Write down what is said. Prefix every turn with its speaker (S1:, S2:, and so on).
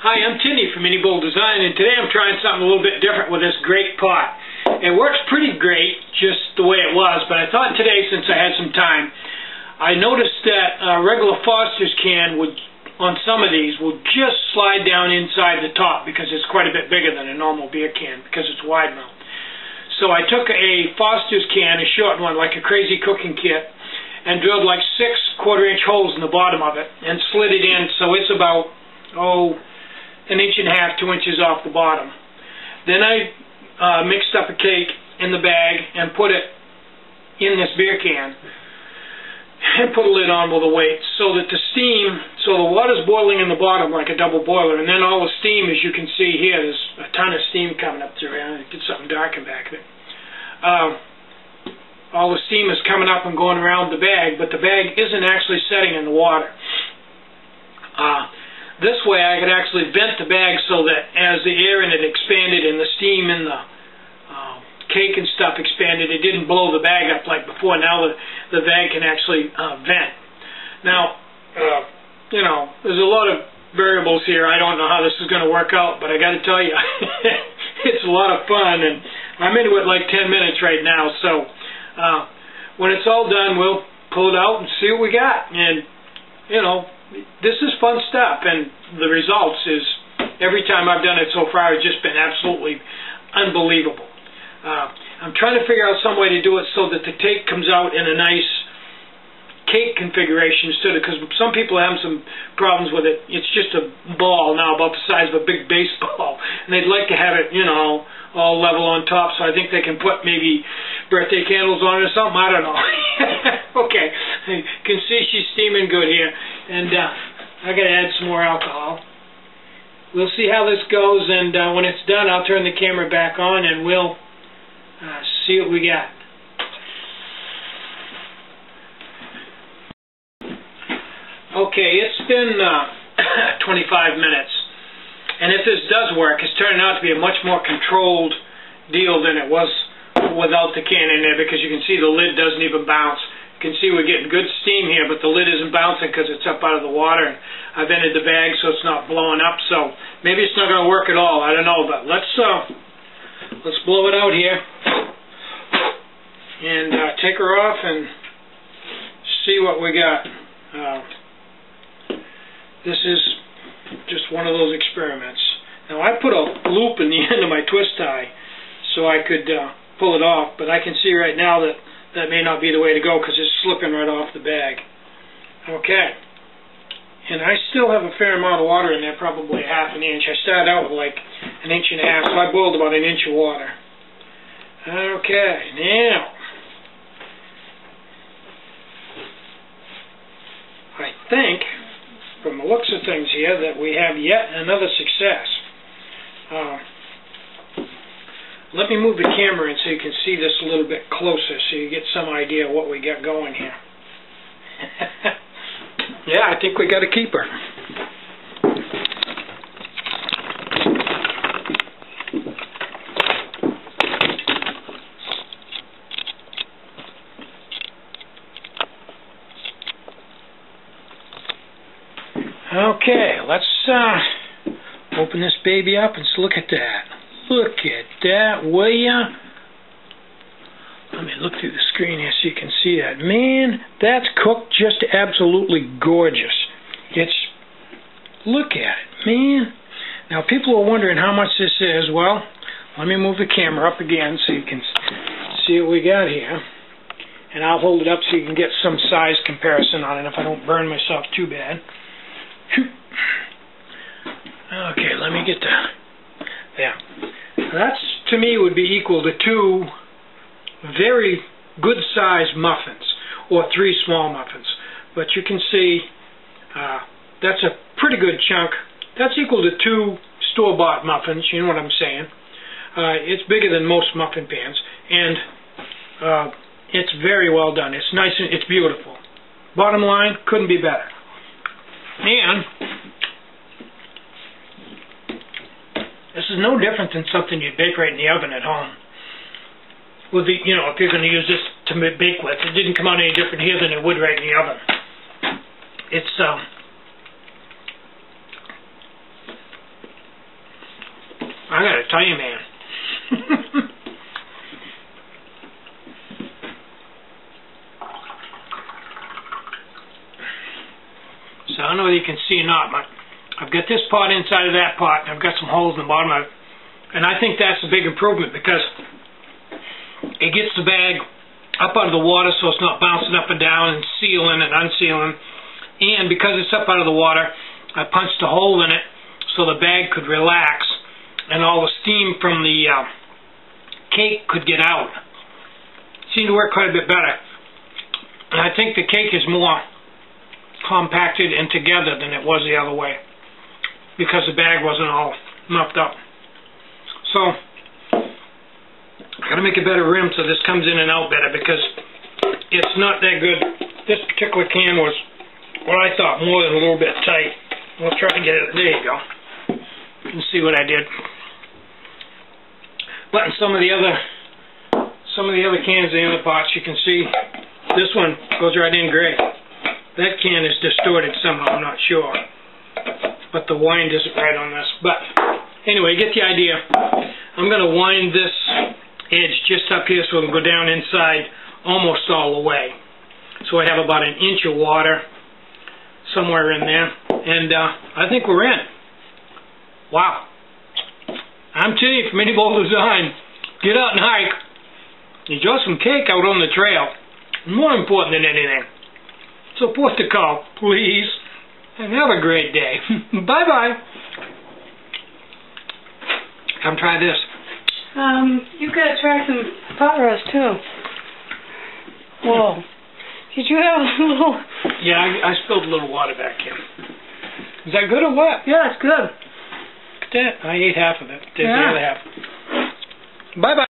S1: Hi, I'm Tinny from Mini Bowl Design, and today I'm trying something a little bit different with this Grate pot. It works pretty great just the way it was, but I thought today, since I had some time, I noticed that a regular Foster's can would, on some of these, will just slide down inside the top because it's quite a bit bigger than a normal beer can because it's wide mouth. So I took a Foster's can, a short one, like a Crazy Cooking Kit, and drilled like 6 1/4-inch holes in the bottom of it and slid it in so it's about, 1.5 inches, 2 inches off the bottom. Then I mixed up a cake in the bag and put it in this beer can and put a lid on with a weight so that the steam, so the water's boiling in the bottom like a double boiler, and then all the steam, as you can see here, there's a ton of steam coming up through here. Get something darker back there. All the steam is coming up and going around the bag, but the bag isn't actually setting in the water. This way I could actually vent the bag so that as the air in it expanded and the steam in the cake and stuff expanded, it didn't blow the bag up like before. Now the bag can actually vent. Now, you know, there's a lot of variables here. I don't know how this is going to work out, but I got to tell you, it's a lot of fun, and I'm into it like 10 minutes right now. So when it's all done, we'll pull it out and see what we got. And, you know, this is fun stuff, and the results is, every time I've done it so far, it's just been absolutely unbelievable. I'm trying to figure out some way to do it so that the cake comes out in a nice cake configuration instead of, because some people are having some problems with it. It's just a ball now about the size of a big baseball, and they'd like to have it, you know, all level on top, so I think they can put maybe birthday candles on it or something. I don't know. Okay, you can see she's steaming good here, and I got to add some more alcohol. We'll see how this goes, and when it's done, I'll turn the camera back on, and we'll see what we got. Okay, it's been 25 minutes. And if this does work, it's turning out to be a much more controlled deal than it was without the can in there, because you can see the lid doesn't even bounce. You can see we're getting good steam here, but the lid isn't bouncing because it's up out of the water. And I've vented the bag so it's not blowing up, so maybe it's not going to work at all. I don't know, but let's blow it out here and take her off and see what we got. This is just one of those experiments. Now I put a loop in the end of my twist tie so I could pull it off, but I can see right now that that may not be the way to go because it's slipping right off the bag. Okay, and I still have a fair amount of water in there, probably 1/2 inch. I started out with like 1.5 inches, so I boiled about 1 inch of water. Okay, now I think, from the looks of things here, that we have yet another success. Let me move the camera in so you can see this a little bit closer so you get some idea of what we got going here. Yeah, I think we got a keeper. Okay, let's open this baby up and look at that. Look at that, will ya? Let me look through the screen here so you can see that. Man, that's cooked just absolutely gorgeous. Look at it, man. Now, people are wondering how much this is. Well, let me move the camera up again so you can see what we got here. And I'll hold it up so you can get some size comparison on it if I don't burn myself too bad. Okay, let me get that. Yeah. That's, to me, would be equal to 2 very good-sized muffins, or 3 small muffins. But you can see that's a pretty good chunk. That's equal to 2 store-bought muffins, you know what I'm saying. It's bigger than most muffin pans, and it's very well done. It's nice and it's beautiful. Bottom line, couldn't be better. And this is no different than something you'd bake right in the oven at home. With the, you know, if you're going to use this to bake with, it didn't come out any different here than it would right in the oven. It's I don't know whether you can see or not, but I've got this pot inside of that pot, and I've got some holes in the bottom of it. And I think that's a big improvement because it gets the bag up out of the water so it's not bouncing up and down and sealing and unsealing. And because it's up out of the water, I punched a hole in it so the bag could relax and all the steam from the cake could get out. It seemed to work quite a bit better. And I think the cake is more compacted and together than it was the other way because the bag wasn't all muffed up. So, I gotta make a better rim so this comes in and out better because it's not that good. This particular can was what I thought more than a little bit tight. We'll try to get it. There you go. You can see what I did. But in some of the other cans, the other pots, you can see this one goes right in gray. That can is distorted somehow. I'm not sure, but the wind isn't right on this. But anyway, you get the idea. I'm going to wind this edge just up here so it'll go down inside almost all the way. So I have about an inch of water somewhere in there. And I think we're in. Wow. I'm telling you, from any bowl design, get out and hike. Enjoy some cake out on the trail. More important than anything. Support the call, please. And have a great day. Bye-bye. Come try this.
S2: You've got to try some pot roast too. Whoa. Did you have a little...
S1: Yeah, I spilled a little water back here. Is that good or what?
S2: Yeah, it's good.
S1: Look at that. I ate half of it. Did the other half. Bye-bye.